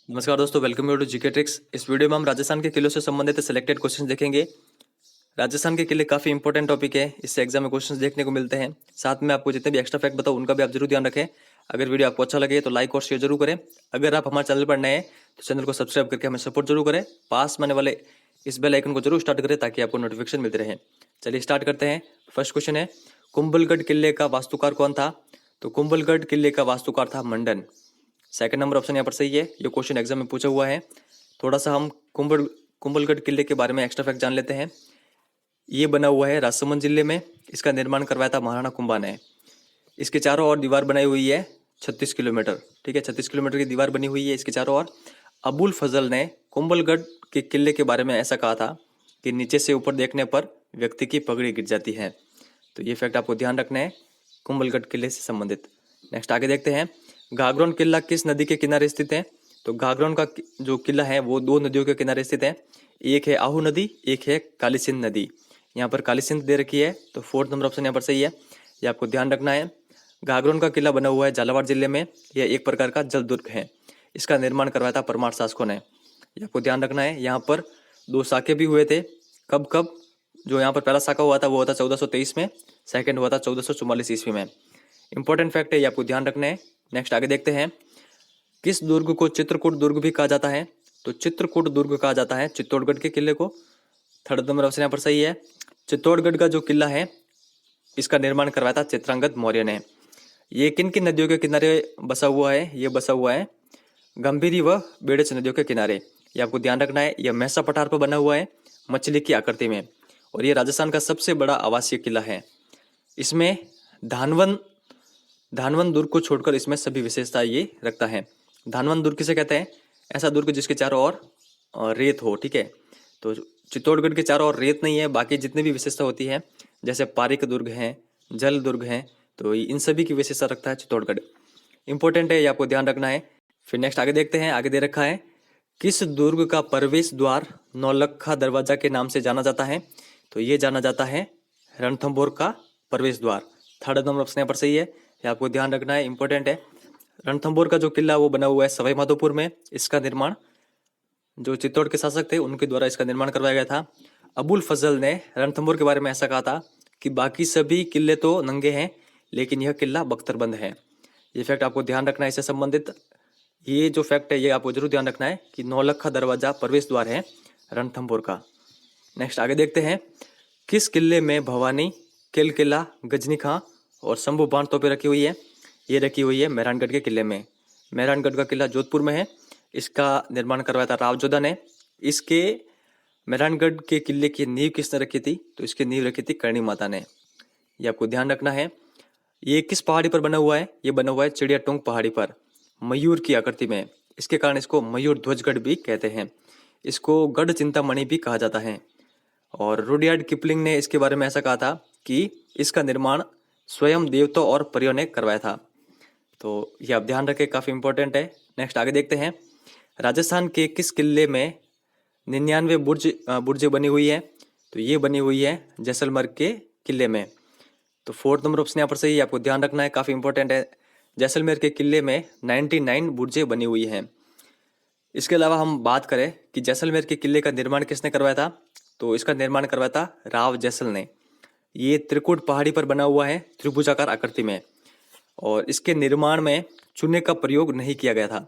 नमस्कार दोस्तों, welcome you to GK tricks. इस वीडियो में हम राजस्थान के किलों से संबंधित सिलेक्टेड क्वेश्चन देखेंगे। राजस्थान के किले काफी इंपॉर्टेंट टॉपिक है, इससे एग्जाम में क्वेश्चंस देखने को मिलते हैं। साथ में आपको जितने भी एक्स्ट्रा फैक्ट बताओ उनका भी आप जरूर ध्यान रखें। अगर वीडियो आपको अच्छा लगे तो लाइक और शेयर जरूर करें। अगर आप हमारे चैनल पर नए हैं तो चैनल को सब्सक्राइब करके हमें सपोर्ट जरूर करें। पास में आने वाले इस बेल आइकन को जरूर स्टार्ट करें ताकि आपको नोटिफिकेशन मिलते रहे। चलिए स्टार्ट करते हैं। फर्स्ट क्वेश्चन है, कुंभलगढ़ किले का वास्तुकार कौन था? तो कुंभलगढ़ किले का वास्तुकार था मंडन। सेकंड नंबर ऑप्शन यहाँ पर सही है। ये क्वेश्चन एग्जाम में पूछा हुआ है। थोड़ा सा हम कुंभलगढ़ किले के बारे में एक्स्ट्रा फैक्ट जान लेते हैं। ये बना हुआ है राजसमंद जिले में। इसका निर्माण करवाया था महाराणा कुंभा ने। इसके चारों ओर दीवार बनाई हुई है 36 किलोमीटर। ठीक है, 36 किलोमीटर की दीवार बनी हुई है इसके चारों ओर। अबुल फजल ने कुंभलगढ़ के किले के बारे में ऐसा कहा था कि नीचे से ऊपर देखने पर व्यक्ति की पगड़ी गिर जाती है। तो ये फैक्ट आपको ध्यान रखना है कुंभलगढ़ किले से संबंधित। नेक्स्ट आगे देखते हैं, घाघरोन किला किस नदी के किनारे स्थित है? तो घाघरोन का जो किला है वो दो नदियों के किनारे स्थित है। एक है आहू नदी, एक है काली सिंध नदी। यहाँ पर काली सिंध दे रखी है, तो फोर्थ नंबर ऑप्शन यहाँ पर सही है। ये आपको ध्यान रखना है। घाघरोन का किला बना हुआ है झालावाड़ जिले में। यह एक प्रकार का जल दुर्ग है। इसका निर्माण करवाया था परमार शासकों ने। ये आपको ध्यान रखना है। यहाँ पर दो साके भी हुए थे। कब कब? जो यहाँ पर पहला साका हुआ था वो हुआ था 1423 में, सेकंड हुआ था 1444 ईस्वी में। इंपॉर्टेंट फैक्ट है, ये आपको ध्यान रखना है। नेक्स्ट आगे देखते हैं, किस दुर्ग को चित्रकूट दुर्ग भी कहा जाता है? तो चित्रकूट दुर्ग कहा जाता है चित्तौड़गढ़ के किले को। थर्ड नंबर ऑप्शन यहाँ पर सही है। चित्तौड़गढ़ का जो किला है इसका निर्माण करवाया था चित्रांगद मौर्य ने। ये किन किन नदियों के किनारे बसा हुआ है? ये बसा हुआ है गंभीरी व बेड़च नदियों के किनारे। ये आपको ध्यान रखना है। यह महसा पठार पर बना हुआ है मछली की आकृति में, और ये राजस्थान का सबसे बड़ा आवासीय किला है। इसमें धानवन दुर्ग को छोड़कर इसमें सभी विशेषता ये रखता है। धानवन दुर्ग किसे कहते हैं? ऐसा दुर्ग जिसके चारों ओर रेत हो। ठीक है, तो चित्तौड़गढ़ के चारों ओर रेत नहीं है, बाकी जितनी भी विशेषता होती है जैसे पारिक दुर्ग है, जल दुर्ग है, तो इन सभी की विशेषता रखता है चित्तौड़गढ़। इंपॉर्टेंट है, ये आपको ध्यान रखना है। फिर नेक्स्ट आगे देखते हैं। आगे दे रखा है, किस दुर्ग का प्रवेश द्वार नौलखा दरवाजा के नाम से जाना जाता है? तो ये जाना जाता है रणथंभौर का प्रवेश द्वार। थर्ड नंबर ऑप्शन यहाँ पर सही है। ये आपको ध्यान रखना है, इंपॉर्टेंट है। रणथंभौर का जो किला वो बना हुआ है सवाई माधोपुर में। इसका निर्माण जो चित्तौड़ के शासक थे उनके द्वारा इसका निर्माण करवाया गया था। अबुल फजल ने रणथंभौर के बारे में ऐसा कहा था कि बाकी सभी किले तो नंगे हैं लेकिन यह किला बख्तरबंद है। ये फैक्ट आपको ध्यान रखना है इससे संबंधित। ये जो फैक्ट है ये आपको जरूर ध्यान रखना है कि नौलखा दरवाजा प्रवेश द्वार है रणथंभौर का। नेक्स्ट आगे देखते हैं, किस किले में भवानी, किला, गजनी खां और शंभू बाण तोपें रखी हुई है? ये रखी हुई है मेहरानगढ़ के किले में। मेहरानगढ़ का किला जोधपुर में है। इसका निर्माण करवाया था राव जोधा ने। इसके मेहरानगढ़ के किले की नींव किसने रखी थी? तो इसकी नींव रखी थी करणी माता ने। ये आपको ध्यान रखना है। ये किस पहाड़ी पर बना हुआ है? ये बना हुआ है चिड़िया टोंग पहाड़ी पर, मयूर की आकृति में। इसके कारण इसको मयूर ध्वजगढ़ भी कहते हैं। इसको गढ़ चिंतामणि भी कहा जाता है। और रुडयार्ड किपलिंग ने इसके बारे में ऐसा कहा था कि इसका निर्माण स्वयं देवताओं और परियों ने करवाया था। तो ये आप ध्यान रखें, काफी इंपॉर्टेंट है। नेक्स्ट आगे देखते हैं, राजस्थान के किस किले में 99 बुर्जें बनी हुई है? तो ये बनी हुई है जैसलमेर के किले में। तो फोर्थ नंबर ऑप्शन यहाँ पर सही है, आपको ध्यान रखना है, काफी इंपॉर्टेंट है। जैसलमेर के किले में 99 बुर्जें बनी हुई हैं। इसके अलावा हम बात करें कि जैसलमेर के किले का निर्माण किसने करवाया था? तो इसका निर्माण करवाया था राव जैसल ने। ये त्रिकुट पहाड़ी पर बना हुआ है त्रिभुजाकार आकृति में, और इसके निर्माण में चूने का प्रयोग नहीं किया गया था।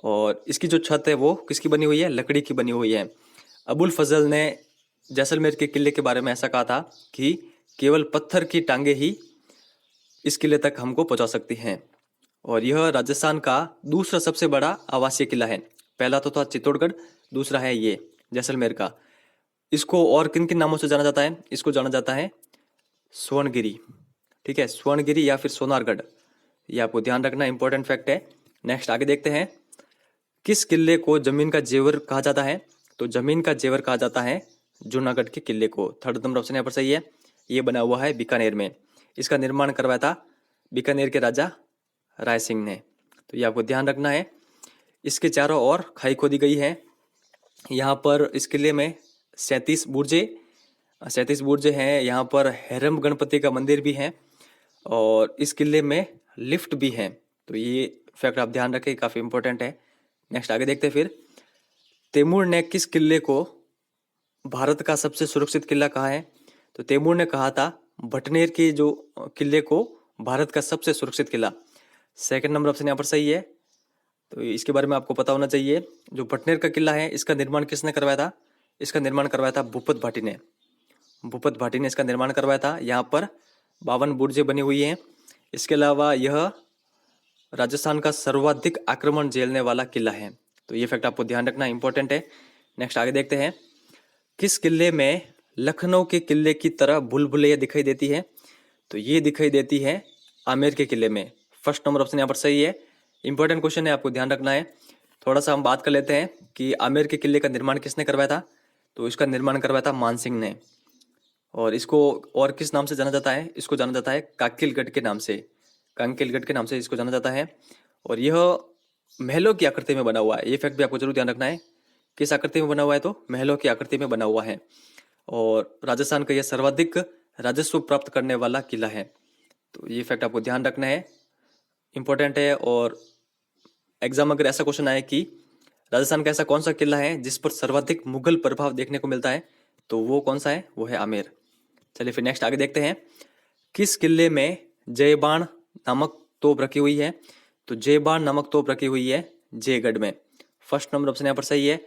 और इसकी जो छत है वो किसकी बनी हुई है? लकड़ी की बनी हुई है। अबुल फजल ने जैसलमेर के किले के बारे में ऐसा कहा था कि केवल पत्थर की टांगे ही इस किले तक हमको पहुंचा सकती हैं। और यह राजस्थान का दूसरा सबसे बड़ा आवासीय किला है। पहला तो था चित्तौड़गढ़, दूसरा है ये जैसलमेर का। इसको और किन किन नामों से जाना जाता है? इसको जाना जाता है स्वर्णगिरी। ठीक है, स्वर्णगिरी या फिर सोनारगढ़। ये आपको ध्यान रखना, इंपॉर्टेंट फैक्ट है। नेक्स्ट आगे देखते हैं, किस किले को जमीन का जेवर कहा जाता है? तो जमीन का जेवर कहा जाता है जूनागढ़ के किले को। थर्ड नंबर ऑप्शन यहाँ पर सही है। ये बना हुआ है बीकानेर में। इसका निर्माण करवाया था बीकानेर के राजा राय सिंह ने। तो ये आपको ध्यान रखना है। इसके चारों ओर खाई खोदी गई है। यहाँ पर इस किले में 37 बुर्जे हैं। यहाँ पर हैरम गणपति का मंदिर भी है और इस किले में लिफ्ट भी है। तो ये फैक्ट आप ध्यान रखें, काफ़ी इंपॉर्टेंट है। नेक्स्ट आगे देखते हैं फिर, तैमूर ने किस किले को भारत का सबसे सुरक्षित किला कहा है? तो तैमूर ने कहा था भटनेर के जो किले को भारत का सबसे सुरक्षित किला। सेकंड नंबर ऑप्शन यहाँ पर सही है। तो इसके बारे में आपको पता होना चाहिए। जो भटनेर का किला है इसका निर्माण किसने करवाया था? इसका निर्माण करवाया था भूपत भाटी ने। भूपत भाटी ने इसका निर्माण करवाया था। यहाँ पर 52 बुर्जें बनी हुई हैं। इसके अलावा यह राजस्थान का सर्वाधिक आक्रमण झेलने वाला किला है। तो ये फैक्ट आपको ध्यान रखना इंपॉर्टेंट है। नेक्स्ट आगे देखते हैं, किस किले में लखनऊ के किले की तरह भूल भुलैया दिखाई देती है? तो ये दिखाई देती है आमेर के किले में। फर्स्ट नंबर ऑप्शन यहाँ पर सही है। इंपॉर्टेंट क्वेश्चन है, आपको ध्यान रखना है। थोड़ा सा हम बात कर लेते हैं कि आमेर के किले का निर्माण किसने करवाया था? तो इसका निर्माण करवाया था मानसिंह ने। और इसको और किस नाम से जाना जाता है? इसको जाना जाता है काकिलगढ़ के नाम से। कांकेलगढ़ के नाम से इसको जाना जाता है। और यह महलों की आकृति में बना हुआ है। ये फैक्ट भी आपको जरूर ध्यान रखना है। किस आकृति में बना हुआ है? तो महलों की आकृति में बना हुआ है। और राजस्थान का यह सर्वाधिक राजस्व प्राप्त करने वाला किला है। तो ये फैक्ट आपको ध्यान रखना है, इंपॉर्टेंट है। और एग्जाम अगर ऐसा क्वेश्चन आए कि राजस्थान का ऐसा कौन सा किला है जिस पर सर्वाधिक मुगल प्रभाव देखने को मिलता है, तो वो कौन सा है? वो है आमेर। चलिए फिर नेक्स्ट आगे देखते हैं, किस किले में जयबाण नामक तोप रखी हुई है? तो जयबाण नामक तोप रखी हुई है जयगढ़ में। फर्स्ट नंबर ऑप्शन यहाँ पर सही है,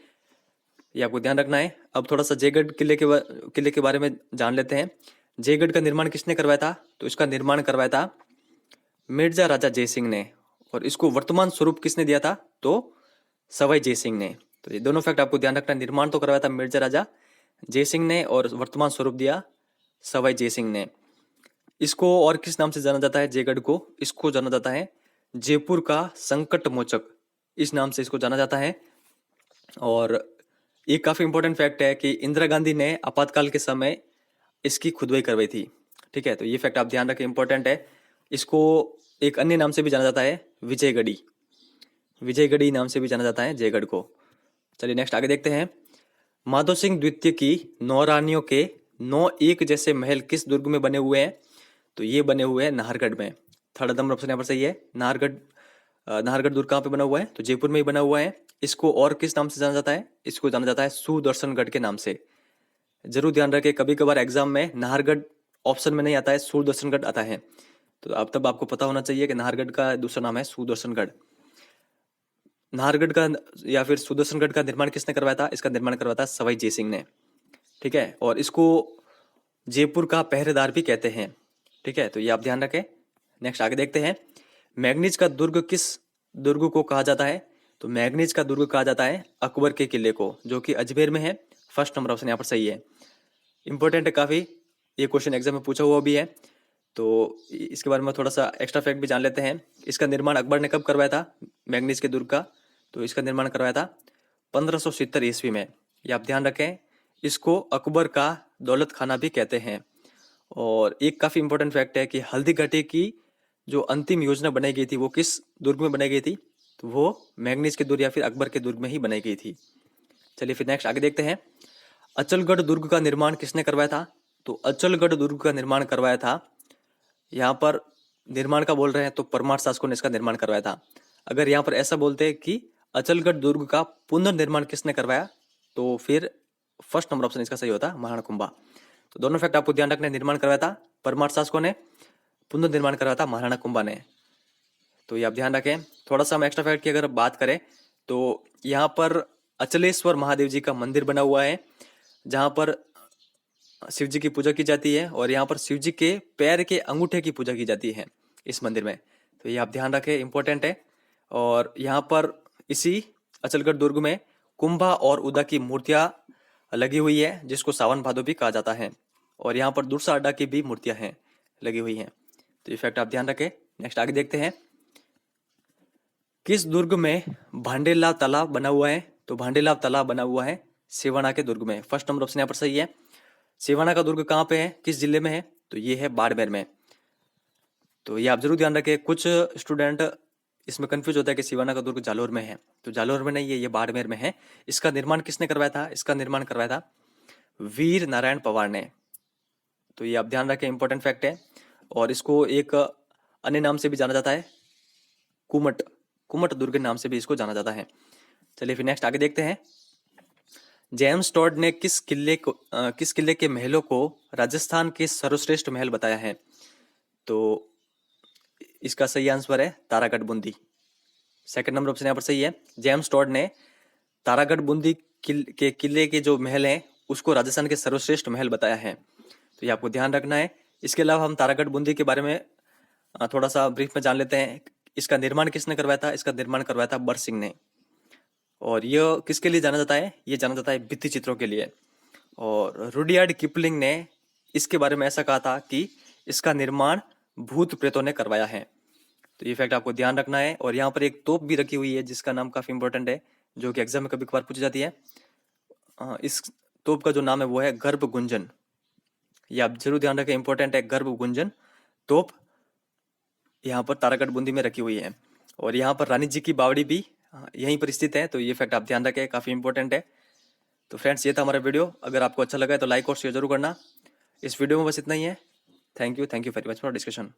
ये आपको ध्यान रखना है। अब थोड़ा सा जयगढ़ किले के बारे में जान लेते हैं। जयगढ़ का निर्माण किसने करवाया था? तो इसका निर्माण करवाया था मिर्जा राजा जयसिंह ने। और इसको वर्तमान स्वरूप किसने दिया था? तो सवाई जयसिंह ने। तो ये दोनों फैक्ट आपको ध्यान रखना है। निर्माण तो करवाया था मिर्जा राजा जयसिंह ने और वर्तमान स्वरूप दिया सवाई जयसिंह ने। इसको और किस नाम से जाना जाता है? जयगढ़ को इसको जाना जाता है जयपुर का संकट मोचक, इस नाम से इसको जाना जाता है। और ये काफी इंपॉर्टेंट फैक्ट है कि इंदिरा गांधी ने आपातकाल के समय इसकी खुदवाई करवाई थी। ठीक है, तो ये फैक्ट आप ध्यान रखें, इंपॉर्टेंट है। इसको एक अन्य नाम से भी जाना जाता है विजयगढ़ी। विजयगढ़ी नाम से भी जाना जाता है जयगढ़ को। चलिए नेक्स्ट आगे देखते हैं, माधो सिंह द्वितीय की 9 रानियों के 9 एक जैसे महल किस दुर्ग में बने हुए हैं? तो ये बने हुए हैं नाहरगढ़ में। थर्ड नंबर ऑप्शन यहाँ पर सही है। नाहरगढ़ दुर्ग कहाँ पे बना हुआ है? तो जयपुर में ही बना हुआ है। इसको और किस नाम से जाना जाता है? इसको जाना जाता है सुदर्शनगढ़ के नाम से। जरूर ध्यान रखें, कभी कभार एग्जाम में नाहरगढ़ ऑप्शन में नहीं आता है, सुदर्शनगढ़ आता है। तो अब तब आपको पता होना चाहिए कि नाहरगढ़ का दूसरा नाम है सुदर्शनगढ़। नाहरगढ़ का या फिर सुदर्शनगढ़ का निर्माण किसने करवाया था? इसका निर्माण करवाया था सवाई जयसिंह ने। ठीक है, और इसको जयपुर का पहरेदार भी कहते हैं। ठीक है, तो ये आप ध्यान रखें। नेक्स्ट आगे देखते हैं, मैग्नीज का दुर्ग किस दुर्ग को कहा जाता है? तो मैग्नीज का दुर्ग कहा जाता है अकबर के किले को, जो कि अजमेर में है। फर्स्ट नंबर ऑप्शन यहाँ पर सही है। इंपॉर्टेंट है काफी, ये क्वेश्चन एग्जाम में पूछा हुआ भी है। तो इसके बारे में थोड़ा सा एक्स्ट्रा फैक्ट भी जान लेते हैं। इसका निर्माण अकबर ने कब करवाया था मैग्नीज के दुर्ग का? तो इसका निर्माण करवाया था 1570 ईस्वी में। ये आप ध्यान रखें। इसको अकबर का दौलत खाना भी कहते हैं। और एक काफी इंपॉर्टेंट फैक्ट है कि हल्दी घाटी की जो अंतिम योजना बनाई गई थी वो किस दुर्ग में बनाई गई थी? तो वो मैग्नीज के दुर्ग या फिर अकबर के दुर्ग में ही बनाई गई थी। चलिए फिर नेक्स्ट आगे देखते हैं, अचलगढ़ दुर्ग का निर्माण किसने करवाया था? तो अचलगढ़ दुर्ग का निर्माण करवाया था, यहाँ पर निर्माण का बोल रहे हैं तो परमार शासकों ने इसका निर्माण करवाया था। अगर यहाँ पर ऐसा बोलते हैं कि अचलगढ़ दुर्ग का पुनर्निर्माण किसने करवाया, तो फिर फर्स्ट नंबर ऑप्शन इसका सही होता महाराणा कुंभा। तो दोनों फैक्ट आपको ध्यान रखना है। निर्माण करवाया था परमार शासकों ने, पुनर्निर्माण करवाया था महाराणा कुंभा ने। तो ये आप ध्यान रखें। थोड़ा सा हम एक्स्ट्रा फैक्ट की अगर बात करें तो यहाँ पर अचलेश्वर महादेव जी का मंदिर बना हुआ है, जहाँ पर शिव जी की पूजा की जाती है। और यहाँ पर शिव जी के पैर के अंगूठे की पूजा की जाती है इस मंदिर में। तो ये आप ध्यान रखें, इंपॉर्टेंट है। और यहाँ पर इसी अचलगढ़ दुर्ग में कुंभा और उदा की मूर्तियां लगी हुई है, जिसको सावन भादो भी कहा जाता है। और यहाँ पर दुर्सा अड्डा की भी मूर्तियां हैं लगी हुई हैं। तो ये फैक्ट आप ध्यान रखें। नेक्स्ट आगे देखते हैं, किस दुर्ग में भांडेलाव तालाब बना हुआ है? तो भांडेलाव तालाब बना हुआ है सिवाना के दुर्ग में। फर्स्ट नंबर ऑप्शन यहाँ पर सही है। सिवाना का दुर्ग कहाँ पे है, किस जिले में है? तो ये है बाड़मेर में। तो ये आप जरूर ध्यान रखें। कुछ स्टूडेंट इसमें कंफ्यूज होता है कि सिवाना का दुर्ग जालोर में है, तो जालोर में नहीं है, ये बाड़मेर में है। इसका निर्माण किसने करवाया था? इसका निर्माण करवाया था वीर नारायण पवार ने। तो ये आप ध्यान रखें, इंपॉर्टेंट फैक्ट है। और इसको एक अन्य नाम से भी जाना जाता है कुमट दुर्ग नाम से भी इसको जाना जाता है। चलिए फिर नेक्स्ट आगे देखते हैं। जेम्स टॉड ने किस किले के महलों को राजस्थान के सर्वश्रेष्ठ महल बताया है? तो इसका सही आंसर है Taragarh Bundi. Second number option यहाँ पर सही है। जेम्स टॉड ने तारागढ़ बूंदी के किले के जो महल हैं उसको राजस्थान के सर्वश्रेष्ठ महल बताया है। तो ये आपको ध्यान रखना है। इसके अलावा हम तारागढ़ बूंदी के बारे में थोड़ा सा ब्रीफ में जान लेते हैं। इसका निर्माण किसने करवाया था? इसका निर्माण करवाया था बर सिंह ने। और यह किसके लिए जाना जाता है? ये जाना जाता है भित्ति चित्रों के लिए। और रुडयार्ड किपलिंग ने इसके बारे में ऐसा कहा था कि इसका निर्माण भूत प्रेतों ने करवाया है। तो ये फैक्ट आपको ध्यान रखना है। और यहाँ पर एक तोप भी रखी हुई है जिसका नाम काफी इंपॉर्टेंट है, जो कि एग्जाम में कभी कभार पूछी जाती है। इस तोप का जो नाम है वो है गर्भ गुंजन। ये आप जरूर ध्यान रखें, इंपॉर्टेंट है। गर्भ गुंजन तोप यहाँ पर तारागढ़ बूंदी में रखी हुई है। और यहाँ पर रानी जी की बावड़ी भी यहीं पर स्थित है। तो ये फैक्ट आप ध्यान रखें, काफी इंपॉर्टेंट है। तो फ्रेंड्स ये था हमारा वीडियो। अगर आपको अच्छा लगा है तो लाइक और शेयर जरूर करना। इस वीडियो में बस इतना ही है। Thank you very much for discussion.